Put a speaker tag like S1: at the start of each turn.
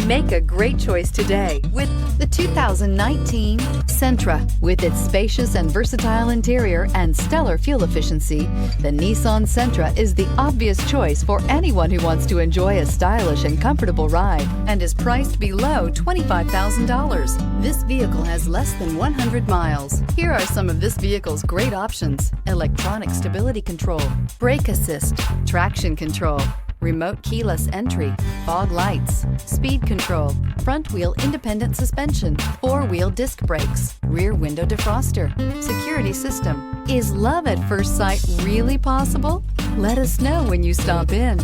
S1: Make a great choice today with the 2019 Sentra. With its spacious and versatile interior and stellar fuel efficiency, the Nissan Sentra is the obvious choice for anyone who wants to enjoy a stylish and comfortable ride and is priced below $25,000. This vehicle has less than 100 miles. Here are some of this vehicle's great options: electronic stability control, brake assist, traction control, remote keyless entry, fog lights, speed control, front wheel independent suspension, four-wheel disc brakes, rear window defroster, security system. Is love at first sight really possible? Let us know when you stop in.